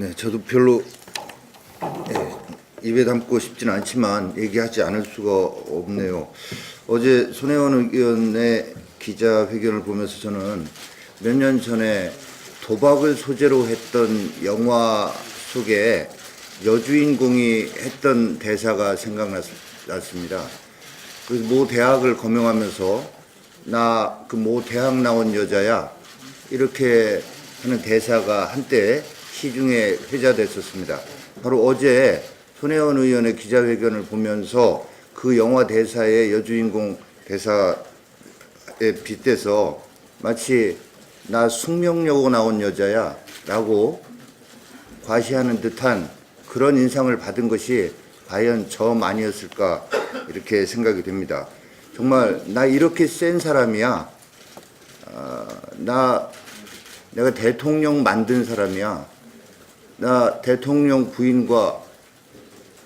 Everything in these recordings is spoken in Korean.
네, 저도 별로 입에 담고 싶지는 않지만 얘기하지 않을 수가 없네요. 어제 손혜원 의원의 기자회견을 보면서 저는 몇 년 전에 도박을 소재로 했던 영화 속에 여주인공이 했던 대사가 생각났습니다. 그래서 모 대학을 검명하면서 나 그 모 대학 나온 여자야 이렇게 하는 대사가 한때 시중에 회자됐었습니다. 바로 어제 손혜원 의원의 기자회견을 보면서 그 영화 대사의 여주인공 대사에 빗대서 마치 나 숙명여고 나온 여자야 라고 과시하는 듯한 그런 인상을 받은 것이 과연 저만이었을까 이렇게 생각이 됩니다. 정말 나 이렇게 센 사람이야. 내가 대통령 만든 사람이야. 나 대통령 부인과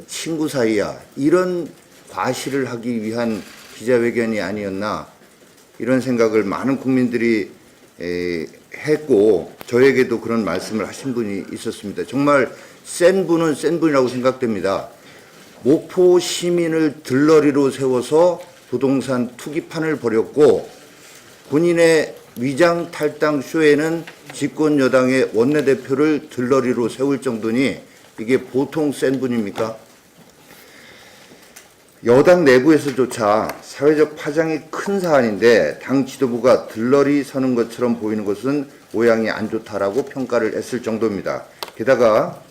친구 사이야. 이런 과시를 하기 위한 기자회견이 아니었나 이런 생각을 많은 국민들이 했고 저에게도 그런 말씀을 하신 분이 있었습니다. 정말 센 분은 센 분이라고 생각됩니다. 목포 시민을 들러리로 세워서 부동산 투기판을 벌였고 본인의 위장 탈당 쇼에는 집권 여당의 원내대표를 들러리로 세울 정도니 이게 보통 센 분입니까? 여당 내부에서조차 사회적 파장이 큰 사안인데 당 지도부가 들러리 서는 것처럼 보이는 것은 모양이 안 좋다라고 평가를 했을 정도입니다. 게다가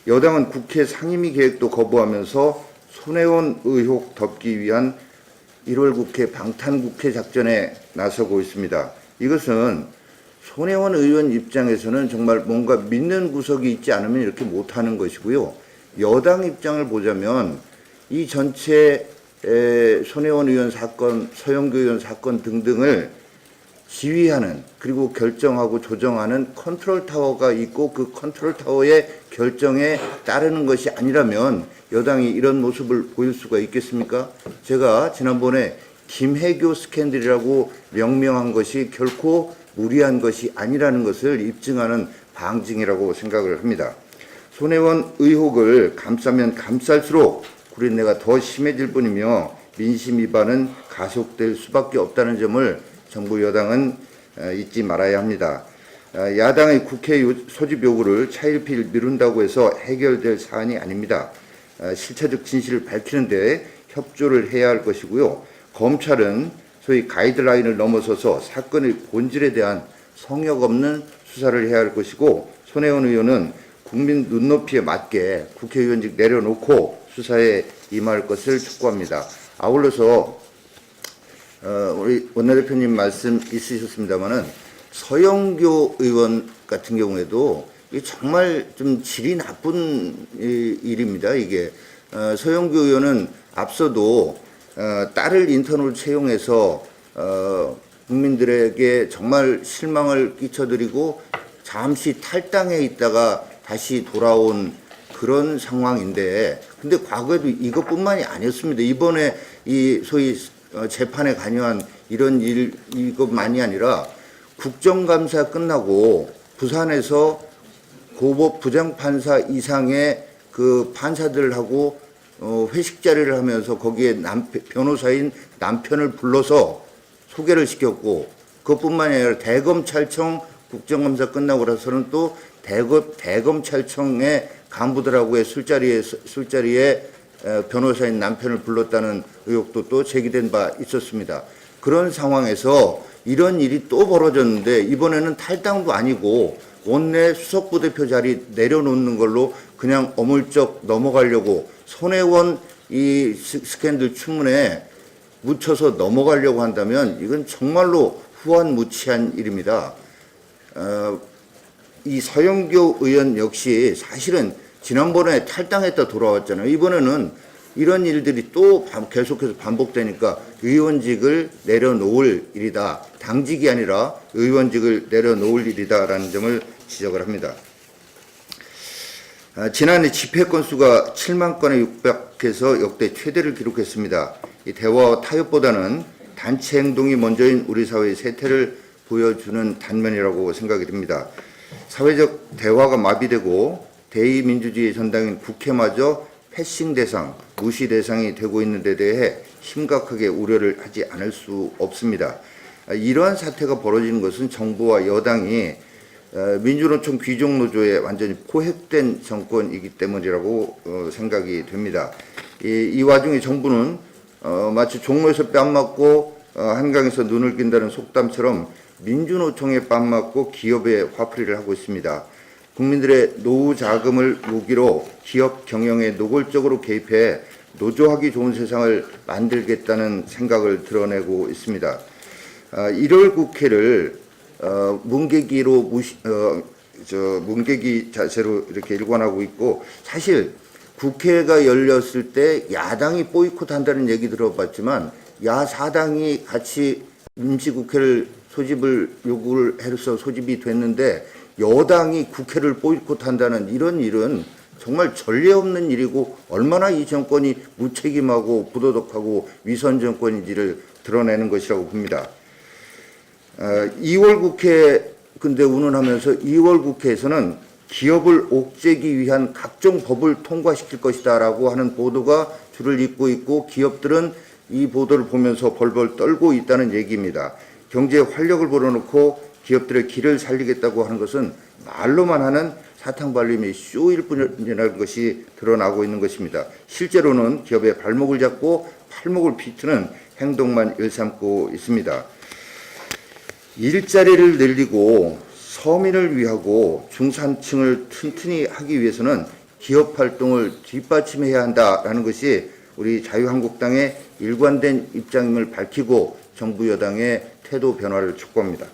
여당은 국회 상임위 계획도 거부하면서 손혜원 의혹 덮기 위한 1월 국회 방탄국회 작전에 나서고 있습니다. 이것은 손혜원 의원 입장에서는 정말 뭔가 믿는 구석이 있지 않으면 이렇게 못하는 것이고요. 여당 입장을 보자면 이 전체 손혜원 의원 사건, 서영교 의원 사건 등등을 지휘하는 그리고 결정하고 조정하는 컨트롤 타워가 있고 그 컨트롤 타워의 결정에 따르는 것이 아니라면 여당이 이런 모습을 보일 수가 있겠습니까? 제가 지난번에 김혜교 스캔들이라고 명명한 것이 결코 무리한 것이 아니라는 것을 입증하는 방증이라고 생각을 합니다. 손혜원 의혹을 감싸면 감쌀수록 구린내가 더 심해질 뿐이며 민심 위반은 가속될 수밖에 없다는 점을 정부 여당은 잊지 말아야 합니다. 야당의 국회 소집 요구를 차일피일 미룬다고 해서 해결될 사안이 아닙니다. 실체적 진실을 밝히는 데 협조를 해야 할 것이고요. 검찰은 소위 가이드라인을 넘어서서 사건의 본질에 대한 성역 없는 수사를 해야 할 것이고 손혜원 의원은 국민 눈높이에 맞게 국회의원직 내려놓고 수사에 임할 것을 촉구합니다. 아울러서 우리 원내대표님 말씀 있으셨습니다마는 서영교 의원 같은 경우에도 이게 정말 좀 질이 나쁜 일입니다. 이게 서영교 의원은 앞서도 딸을 인턴으로 채용해서 국민들에게 정말 실망을 끼쳐드리고 잠시 탈당해 있다가 다시 돌아온 그런 상황인데 근데 과거에도 이것뿐만이 아니었습니다. 이번에 이 소위 재판에 관여한 이런 일 이것만이 아니라 국정감사 끝나고 부산에서 고법 부장판사 이상의 그 판사들하고 회식 자리를 하면서 거기에 변호사인 남편을 불러서 소개를 시켰고 그것뿐만이 아니라 대검찰청 국정감사 끝나고 나서는 또 대검찰청의 간부들하고의 술자리에 변호사인 남편을 불렀다는 의혹도 또 제기된 바 있었습니다. 그런 상황에서 이런 일이 또 벌어졌는데 이번에는 탈당도 아니고 원내 수석부대표 자리 내려놓는 걸로 그냥 어물쩍 넘어가려고 손혜원 이 스캔들 추문에 묻혀서 넘어가려고 한다면 이건 정말로 후한무치한 일입니다. 이 서영교 의원 역시 사실은 지난번에 탈당했다 돌아왔잖아요. 이번에는 이런 일들이 또 계속해서 반복되니까 의원직을 내려놓을 일이다. 당직이 아니라 의원직을 내려놓을 일이다라는 점을 지적을 합니다. 지난해 집회 건수가 7만 건에 육박해서 역대 최대를 기록했습니다. 이 대화와 타협보다는 단체 행동이 먼저인 우리 사회의 세태를 보여주는 단면이라고 생각이 됩니다. 사회적 대화가 마비되고 대의민주주의 전당인 국회마저 패싱 대상, 무시 대상이 되고 있는 데 대해 심각하게 우려를 하지 않을 수 없습니다. 이러한 사태가 벌어지는 것은 정부와 여당이 민주노총 귀족노조에 완전히 포획된 정권이기 때문이라고 생각이 됩니다. 이 와중에 정부는 마치 종로에서 뺨 맞고 한강에서 눈을 낀다는 속담처럼 민주노총에 뺨 맞고 기업에 화풀이를 하고 있습니다. 국민들의 노후 자금을 무기로 기업 경영에 노골적으로 개입해 노조하기 좋은 세상을 만들겠다는 생각을 드러내고 있습니다. 1월 국회를 문개기로 문개기 자세로 이렇게 일관하고 있고, 사실 국회가 열렸을 때 야당이 보이콧한다는 얘기 들어봤지만 야사당이 같이 임시국회를 소집을 요구를 해서 소집이 됐는데 여당이 국회를 보이콧한다는 이런 일은 정말 전례 없는 일이고 얼마나 이 정권이 무책임하고 부도덕하고 위선 정권인지를 드러내는 것이라고 봅니다. 2월 국회 근데 운운하면서 2월 국회에서는 기업을 옥죄기 위한 각종 법을 통과시킬 것이다라고 하는 보도가 줄을 잇고 있고, 기업들은 이 보도를 보면서 벌벌 떨고 있다는 얘기입니다. 경제에 활력을 불어넣고 기업들의 길을 살리겠다고 하는 것은 말로만 하는 사탕발림의 쇼일 뿐이라는 것이 드러나고 있는 것입니다. 실제로는 기업의 발목을 잡고 팔목을 비트는 행동만 일삼고 있습니다. 일자리를 늘리고 서민을 위하고 중산층을 튼튼히 하기 위해서는 기업 활동을 뒷받침해야 한다라는 것이 우리 자유한국당의 일관된 입장임을 밝히고 정부 여당의 태도 변화를 촉구합니다.